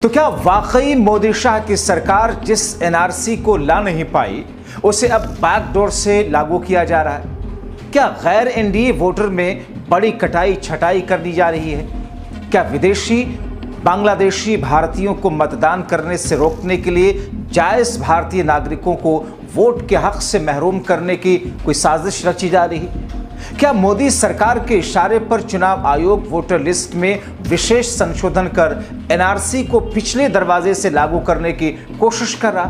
तो क्या वाकई मोदी शाह की सरकार जिस एनआरसी को ला नहीं पाई उसे अब बैकडोर से लागू किया जा रहा है? क्या गैर एनडीए वोटर में बड़ी कटाई छटाई कर दी जा रही है? क्या विदेशी बांग्लादेशी भारतीयों को मतदान करने से रोकने के लिए जायज भारतीय नागरिकों को वोट के हक से महरूम करने की कोई साजिश रची जा रही है? क्या मोदी सरकार के इशारे पर चुनाव आयोग वोटर लिस्ट में विशेष संशोधन कर एनआरसी को पिछले दरवाजे से लागू करने की कोशिश कर रहा?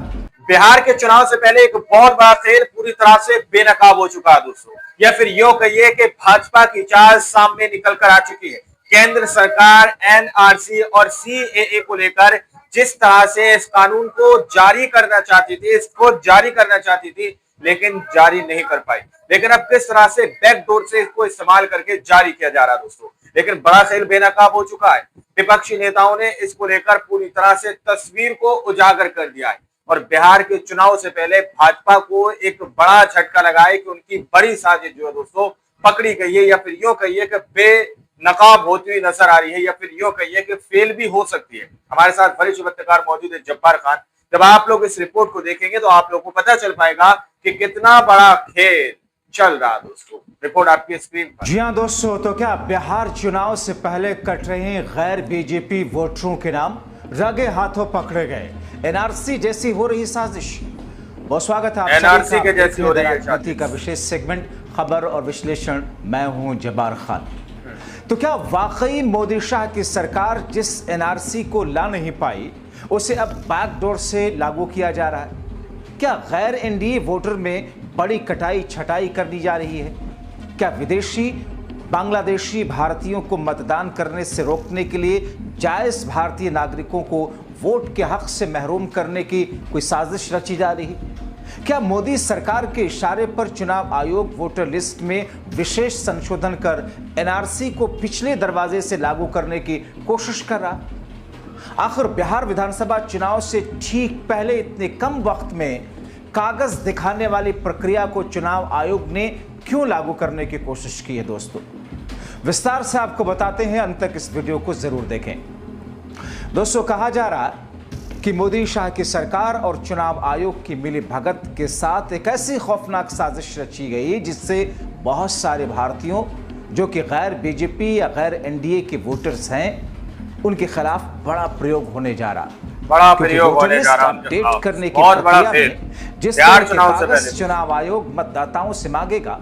बिहार के चुनाव से पहले एक बहुत बड़ा खेल पूरी तरह से बेनकाब हो चुका है दोस्तों, या फिर यूं कहिए कि भाजपा की चाल सामने निकल कर आ चुकी है। केंद्र सरकार एनआरसी और सीएए को लेकर जिस तरह से इस कानून को जारी करना चाहती थी, इसको जारी करना चाहती थी, लेकिन जारी नहीं कर पाई। लेकिन अब किस तरह से बैकडोर से इसको इस्तेमाल करके जारी किया जा रहा है दोस्तों। लेकिन बड़ा खेल बेनकाब हो चुका है। विपक्षी नेताओं ने इसको लेकर पूरी तरह से तस्वीर को उजागर कर दिया है और बिहार के चुनाव से पहले भाजपा को एक बड़ा झटका लगा है कि उनकी बड़ी साजिश जो है दोस्तों पकड़ी गई है, या फिर यूं कहिए कि बेनकाब होती हुई नजर आ रही है, या फिर यूं कहिए कि फेल भी हो सकती है। हमारे साथ वरिष्ठ पत्रकार मौजूद है जब्बार खान। जब आप लोग इस रिपोर्ट को देखेंगे तो आप लोग को पता चल पाएगा कि कितना बड़ा खेल चल रहा दोस्तों। रिपोर्ट आपकी स्क्रीन पर। जी हां दोस्तों, तो क्या बिहार चुनाव से पहले कट रहे गैर बीजेपी वोटरों के नाम रगे हाथों पकड़े गए? एनआरसी जैसी हो रही साजिश। बहुत स्वागत है एनआरसी के जैसी हो रही है का विशेष सेगमेंट खबर और विश्लेषण। मैं हूं जब्बार खान। तो क्या वाकई मोदी शाह की सरकार जिस एनआरसी को ला नहीं पाई उसे अब बैकडोर से लागू किया जा रहा है? क्या गैर एनडीए वोटर में बड़ी कटाई छटाई कर दी जा रही है? क्या विदेशी बांग्लादेशी भारतीयों को मतदान करने से रोकने के लिए जायज भारतीय नागरिकों को वोट के हक से महरूम करने की कोई साजिश रची जा रही है? क्या मोदी सरकार के इशारे पर चुनाव आयोग वोटर लिस्ट में विशेष संशोधन कर एनआरसी को पिछले दरवाजे से लागू करने की कोशिश कर रहा? आखिर बिहार विधानसभा चुनाव से ठीक पहले इतने कम वक्त में कागज दिखाने वाली प्रक्रिया को चुनाव आयोग ने क्यों लागू करने की कोशिश की है दोस्तों? विस्तार से आपको बताते हैं, अंत तक इस वीडियो को जरूर देखें। दोस्तों, कहा जा रहा है कि मोदी शाह की सरकार और चुनाव आयोग की मिली भगत के साथ एक ऐसी खौफनाक साजिश रची गई जिससे बहुत सारे भारतीयों जो कि गैर बीजेपी या गैर एनडीए के वोटर्स हैं उनके खिलाफ बड़ा प्रयोग होने जा रहा है। बड़ा प्रयोग होने जा रहा है अपडेट करने की प्रक्रिया में जिस तरह के कागज चुनाव आयोग मतदाताओं से मांगेगा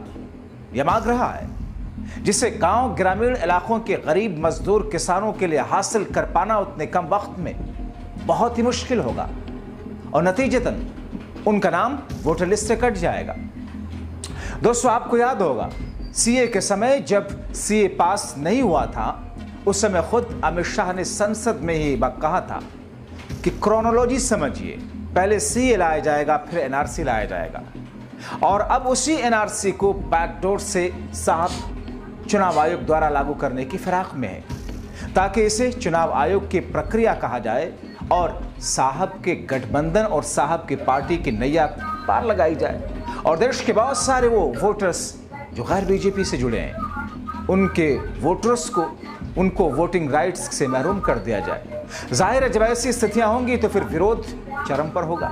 या मांग रहा है, जिसे गांव ग्रामीण इलाकों के गरीब मजदूर किसानों के लिए हासिल कर पाना उतने कम वक्त में बहुत ही मुश्किल होगा और नतीजतन उनका नाम वोटर लिस्ट से कट जाएगा। दोस्तों, आपको याद होगा सीए के समय जब सीए पास नहीं हुआ था उस समय खुद अमित शाह ने संसद में ही कहा था कि क्रोनोलॉजी समझिए, पहले सीए लाया जाएगा फिर एनआरसी लाया जाएगा। और अब उसी एनआरसी को बैकडोर से साहब चुनाव आयोग द्वारा लागू करने की फिराक में है ताकि इसे चुनाव आयोग की प्रक्रिया कहा जाए और साहब के गठबंधन और साहब की पार्टी की नैया पार लगाई जाए और देश के बहुत सारे वो वोटर्स जो गैर बीजेपी से जुड़े हैं उनके वोटर्स को उनको वोटिंग राइट्स से महरूम कर दिया जाए। जाहिर है जब ऐसी स्थितियां होंगी तो फिर विरोध चरम पर होगा।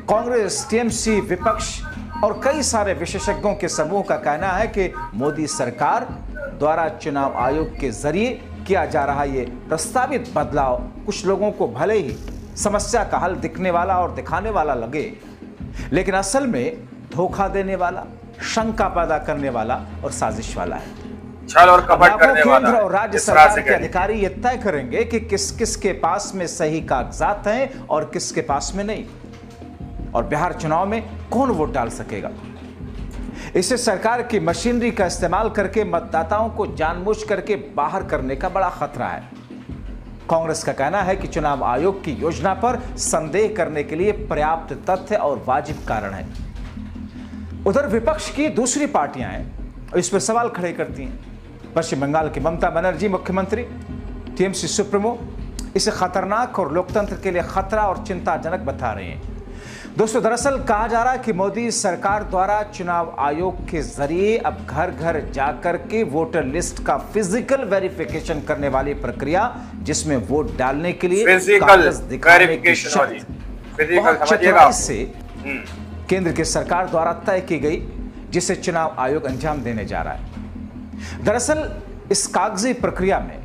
कांग्रेस, टीएमसी, विपक्ष और कई सारे विशेषज्ञों के समूह का कहना है कि मोदी सरकार द्वारा चुनाव आयोग के जरिए किया जा रहा ये प्रस्तावित बदलाव कुछ लोगों को भले ही समस्या का हल दिखने वाला और दिखाने वाला लगे, लेकिन असल में धोखा देने वाला, शंका पैदा करने वाला और साजिश वाला है। छल और कपट करने वाला केंद्र और राज्य सरकार के अधिकारी ये तय करेंगे कि किस किस के पास में सही कागजात हैं और किसके पास में नहीं, और बिहार चुनाव में कौन वोट डाल सकेगा। इसे सरकार की मशीनरी का इस्तेमाल करके मतदाताओं को जानबूझ करके बाहर करने का बड़ा खतरा है। कांग्रेस का कहना है कि चुनाव आयोग की योजना पर संदेह करने के लिए पर्याप्त तथ्य और वाजिब कारण है। उधर विपक्ष की दूसरी पार्टियां हैं और इस पर सवाल खड़े करती हैं। पश्चिम बंगाल की ममता बनर्जी मुख्यमंत्री, टीएमसी सुप्रीमो इसे खतरनाक और लोकतंत्र के लिए खतरा और चिंताजनक बता रहे हैं। दोस्तों, दरअसल कहा जा रहा है कि मोदी सरकार द्वारा चुनाव आयोग के जरिए अब घर घर जाकर के वोटर लिस्ट का फिजिकल वेरिफिकेशन करने वाली प्रक्रिया, जिसमें वोट डालने के लिए कागज दिखाने की शर्त बहुत चतुराई से केंद्र की सरकार द्वारा तय की गई, जिसे चुनाव आयोग अंजाम देने जा रहा है। दरअसल इस कागजी प्रक्रिया में,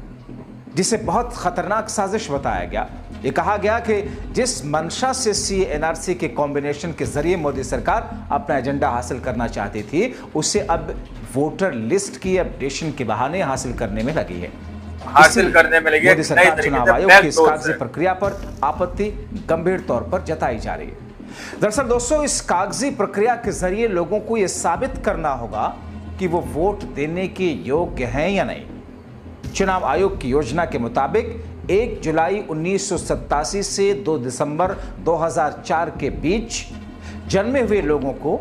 जिसे बहुत खतरनाक साजिश बताया गया, ये कहा गया कि जिस मंशा से सीए एनआरसी के कॉम्बिनेशन के जरिए मोदी सरकार अपना एजेंडा हासिल करना चाहती थी, उसे अब वोटर लिस्ट की अपडेशन के बहाने हासिल करने में लगी है। हासिल करने में लगी है। मोदी सरकार चुनाव आयोग की इस कागजी प्रक्रिया पर आपत्ति गंभीर तौर पर जताई जा रही है। दरअसल दोस्तों, इस कागजी प्रक्रिया के जरिए लोगों को यह साबित करना होगा कि वो वोट देने के योग्य हैं या नहीं। चुनाव आयोग की योजना के मुताबिक 1 जुलाई 1987 से 2 दिसंबर 2004 के बीच जन्मे हुए लोगों को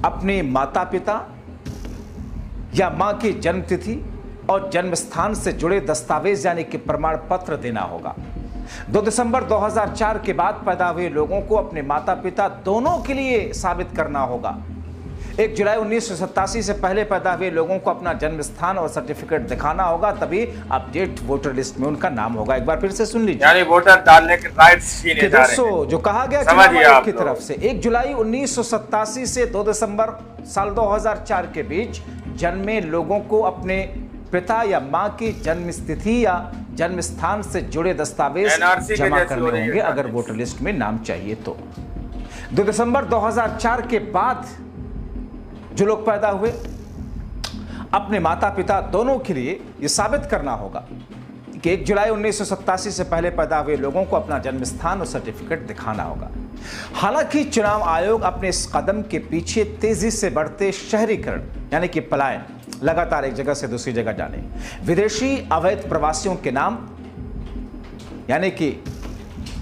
अपने माता पिता या मां की जन्मतिथि और जन्म स्थान से जुड़े दस्तावेज यानी कि प्रमाण पत्र देना होगा। 2 दिसंबर 2004 के बाद पैदा हुए लोगों को अपने माता पिता दोनों के लिए साबित करना होगा। 1 जुलाई 1987 से पहले पैदा हुए लोगों को अपना जन्म स्थान और सर्टिफिकेट दिखाना होगा, तभी अपडेट वोटर लिस्ट में उनका नाम होगा। एक बार फिर से सुन लीजिए, यानी वोटर डालने के राइट्स छीने जा रहे हैं। दोस्तों, जो कहा गया चुनाव आयोग की तरफ से 1 जुलाई 1987 से 2 दिसंबर साल 2004 के बीच जन्मे लोगों को अपने पिता या मां की जन्म स्थिति या जन्म स्थान से जुड़े दस्तावेज जमा करने होंगे अगर वोटर लिस्ट में नाम चाहिए तो। 2 दिसंबर 2004 के बाद जो लोग पैदा हुए, अपने माता पिता दोनों के लिए यह साबित करना होगा कि 1 जुलाई 1987 से पहले पैदा हुए लोगों को अपना जन्म स्थान और सर्टिफिकेट दिखाना होगा। हालांकि चुनाव आयोग अपने इस कदम के पीछे तेजी से बढ़ते शहरीकरण यानी कि पलायन, लगातार एक जगह से दूसरी जगह जाने, विदेशी अवैध प्रवासियों के नाम यानी कि,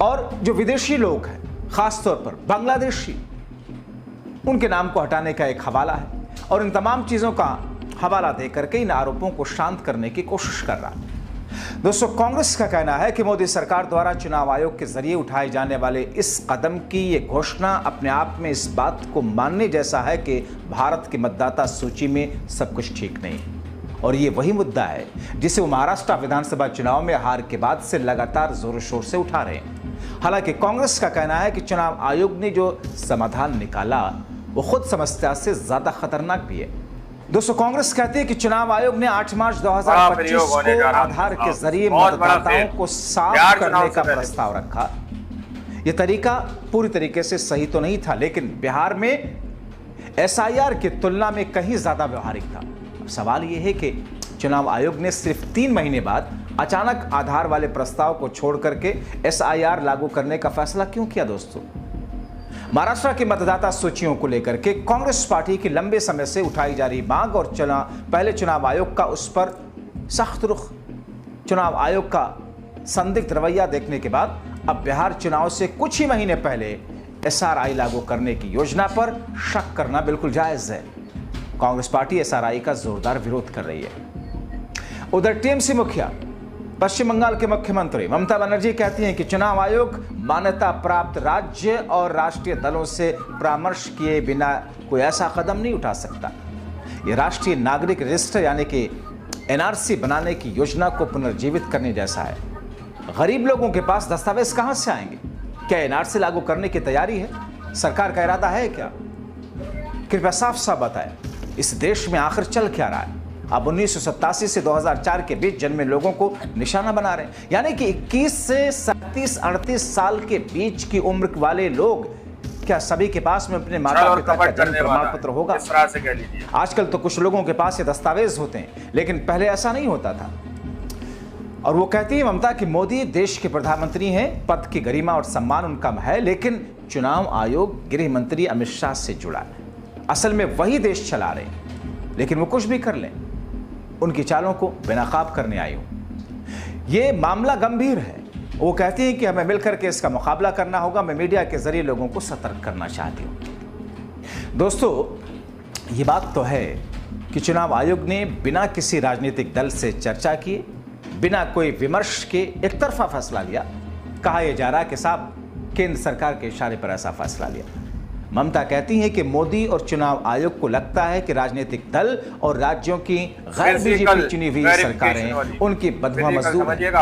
और जो विदेशी लोग हैं खासतौर पर बांग्लादेशी, उनके नाम को हटाने का एक हवाला है और इन तमाम चीजों का हवाला देकर के इन आरोपों को शांत करने की कोशिश कर रहा है। दोस्तों, कांग्रेस का कहना है कि मोदी सरकार द्वारा चुनाव आयोग के जरिए उठाए जाने वाले इस कदम की ये घोषणा अपने आप में इस बात को मानने जैसा है कि भारत की मतदाता सूची में सब कुछ ठीक नहीं, और ये वही मुद्दा है जिसे वो महाराष्ट्र विधानसभा चुनाव में हार के बाद से लगातार जोर शोर से उठा रहे हैं। हालांकि कांग्रेस का कहना है कि चुनाव आयोग ने जो समाधान निकाला वो खुद समस्या से ज्यादा खतरनाक भी है। दोस्तों, कांग्रेस कहती है कि चुनाव आयोग ने 8 मार्च 2025 को आधार के जरिए मतदाताओं को साफ करने का प्रस्ताव रखा। यह तरीका पूरी तरीके से सही तो नहीं था, लेकिन बिहार में एसआईआर की तुलना में कहीं ज्यादा व्यवहारिक था। अब सवाल यह है कि चुनाव आयोग ने सिर्फ 3 महीने बाद अचानक आधार वाले प्रस्ताव को छोड़ करके एसआईआर लागू करने का फैसला क्यों किया। दोस्तों, महाराष्ट्र की मतदाता सूचियों को लेकर के कांग्रेस पार्टी की लंबे समय से उठाई जा रही मांग और पहले चुनाव आयोग का उस पर सख्त रुख, चुनाव आयोग का संदिग्ध रवैया देखने के बाद अब बिहार चुनाव से कुछ ही महीने पहले एसआरआई लागू करने की योजना पर शक करना बिल्कुल जायज है। कांग्रेस पार्टी एसआरआई का जोरदार विरोध कर रही है। उधर टीएमसी मुखिया पश्चिम बंगाल के मुख्यमंत्री ममता बनर्जी कहती हैं कि चुनाव आयोग मान्यता प्राप्त राज्य और राष्ट्रीय दलों से परामर्श किए बिना कोई ऐसा कदम नहीं उठा सकता। यह राष्ट्रीय नागरिक रजिस्टर यानी कि एनआरसी बनाने की योजना को पुनर्जीवित करने जैसा है। गरीब लोगों के पास दस्तावेज कहां से आएंगे? क्या एनआरसी लागू करने की तैयारी है? सरकार का इरादा है क्या? कृपया साफ साफ बताएं, इस देश में आखिर चल क्या रहा है? अब 1987 से 2004 के बीच जन्मे लोगों को निशाना बना रहे हैं, यानी कि 21 से 37-38 साल के बीच की उम्र वाले लोग, क्या सभी के पास में अपने माता पिता का जन्म प्रमाण पत्र होगा? इस तरह से कह लीजिए। आजकल तो कुछ लोगों के पास ये दस्तावेज होते हैं, लेकिन पहले ऐसा नहीं होता था। और वो कहती है ममता कि मोदी देश के प्रधानमंत्री हैं, पद की गरिमा और सम्मान उनका है, लेकिन चुनाव आयोग गृह मंत्री अमित शाह से जुड़ा है। असल में वही देश चला रहे हैं, लेकिन वो कुछ भी कर लें, उनकी चालों को बेनकाब करने आई हूं। ये मामला गंभीर है। वो कहती हैं कि हमें मिलकर के इसका मुकाबला करना होगा। मैं मीडिया के जरिए लोगों को सतर्क करना चाहती हूं। दोस्तों, ये बात तो है कि चुनाव आयोग ने बिना किसी राजनीतिक दल से चर्चा किए, बिना कोई विमर्श के एक तरफा फैसला लिया। कहा यह जा रहा कि साहब केंद्र सरकार के इशारे पर ऐसा फैसला लिया। ममता कहती हैं कि मोदी और चुनाव आयोग को लगता है कि राजनीतिक दल और राज्यों की गैर बीजेपी चुनी हुई सरकारें उनकी बंधुआ मजदूर हैं।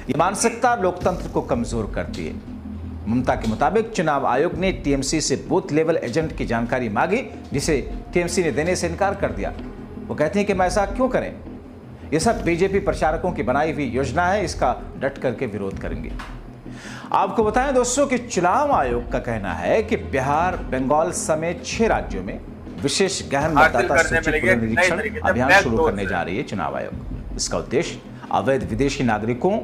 ये मानसिकता लोकतंत्र को कमजोर करती है। ममता के मुताबिक चुनाव आयोग ने टीएमसी से बूथ लेवल एजेंट की जानकारी मांगी, जिसे टीएमसी ने देने से इनकार कर दिया। वो कहते हैं कि हम ऐसा क्यों करें, यह सब बीजेपी प्रचारकों की बनाई हुई योजना है, इसका डट करके विरोध करेंगे। आपको बताएं दोस्तों कि चुनाव आयोग का कहना है कि बिहार, बंगाल समेत 6 राज्यों में विशेष गहन मतदाता सूची पुनरीक्षण अभियान शुरू करने जा रही है चुनाव आयोग। इसका उद्देश्य अवैध विदेशी नागरिकों,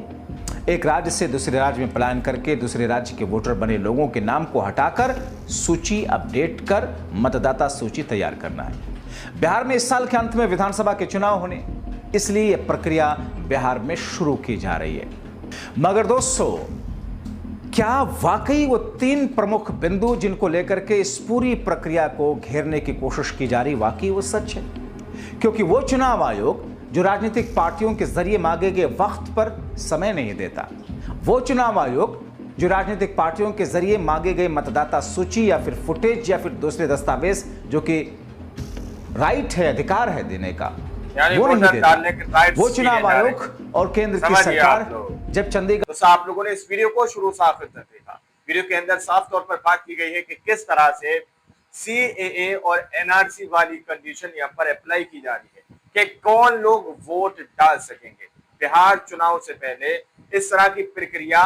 एक राज्य से दूसरे राज्य में पलायन करके दूसरे राज्य के वोटर बने लोगों के नाम को हटाकर सूची अपडेट कर मतदाता सूची तैयार करना है। बिहार में इस साल के अंत में विधानसभा के चुनाव होने, इसलिए यह प्रक्रिया बिहार में शुरू की जा रही है। मगर दोस्तों, क्या वाकई वो 3 प्रमुख बिंदु जिनको लेकर के इस पूरी प्रक्रिया को घेरने की कोशिश की जा रही, वाकई वो सच है? क्योंकि वो चुनाव आयोग जो राजनीतिक पार्टियों के जरिए मांगे गए वक्त पर समय नहीं देता, वो चुनाव आयोग जो राजनीतिक पार्टियों के जरिए मांगे गए मतदाता सूची या फिर फुटेज या फिर दूसरे दस्तावेज जो कि राइट है, अधिकार है देने का, वो नहीं देता। वो चुनाव आयोग और केंद्र की सरकार जब चंडीगढ़, तो आप लोगों ने इस वीडियो को शुरू से आखिर तक देखा। वीडियो के अंदर साफ तौर पर बात की गई है कि किस तरह से सीएए और एनआरसी वाली कंडीशन यहाँ पर अप्लाई की जा रही है कि कौन लोग वोट डाल सकेंगे। बिहार चुनाव से पहले इस तरह की प्रक्रिया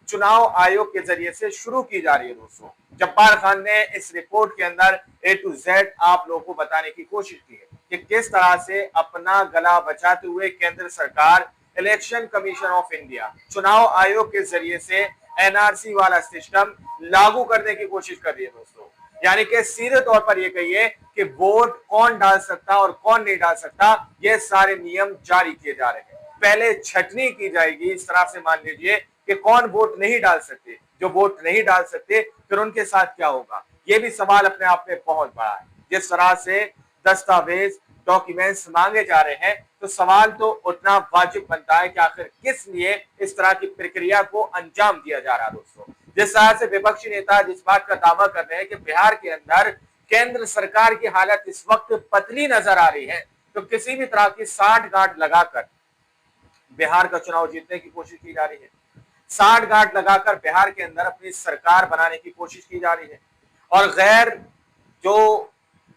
चुनाव आयोग के जरिए से शुरू की जा रही है। दोस्तों, जब्बार खान ने इस रिपोर्ट के अंदर A to Z आप लोगों को बताने की कोशिश की है कि किस तरह से अपना गला बचाते हुए केंद्र सरकार इलेक्शन कमीशन ऑफ इंडिया चुनाव आयोग के जरिए से एनआरसी वाला सिस्टम लागू करने की कोशिश कर रही है। दोस्तों, यानी कि सीधे तौर पर यह कहिए कि वोट कौन डाल सकता और कौन नहीं डाल सकता, ये सारे नियम जारी किए जा रहे हैं। पहले छटनी की जाएगी इस तरह से, मान लीजिए कि कौन वोट नहीं डाल सकते, जो वोट नहीं डाल सकते फिर उनके साथ क्या होगा, ये भी सवाल अपने आप में बहुत बड़ा है। जिस तरह से दस्तावेज, डॉक्यूमेंट्स मांगे जा रहे हैं, तो सवाल तो उतना वाजिब बनता है कि आखिर किस लिए इस तरह की प्रक्रिया को अंजाम दिया जा रहा है। दोस्तों, जिस तरह से विपक्षी नेता जिस बात का दावा कर रहे हैं कि बिहार के अंदर केंद्र सरकार की हालत इस वक्त पतली नजर आ रही है, तो किसी भी तरह की साठगांठ लगाकर बिहार का चुनाव जीतने की कोशिश की जा रही है, साठगांठ लगाकर बिहार के अंदर अपनी सरकार बनाने की कोशिश की जा रही है, और गैर जो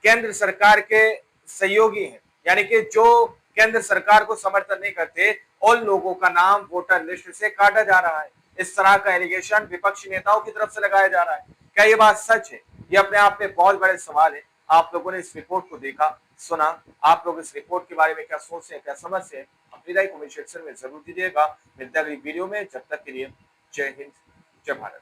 केंद्र सरकार के सहयोगी हैं, यानी कि जो केंद्र सरकार को समर्थन नहीं करते, उन लोगों का नाम वोटर लिस्ट से काटा जा रहा है। इस तरह का एलिगेशन विपक्षी नेताओं की तरफ से लगाया जा रहा है। क्या ये बात सच है? ये अपने आप में बहुत बड़े सवाल है। आप लोगों ने इस रिपोर्ट को देखा, सुना, आप लोग इस रिपोर्ट के बारे में क्या सोचते हैं, क्या समझते हैं, अपनी राय कमेंट सेक्शन में जरूर दीजिएगा। मिलते हैं अगली वीडियो में, जब तक के लिए जय हिंद, जय भारत।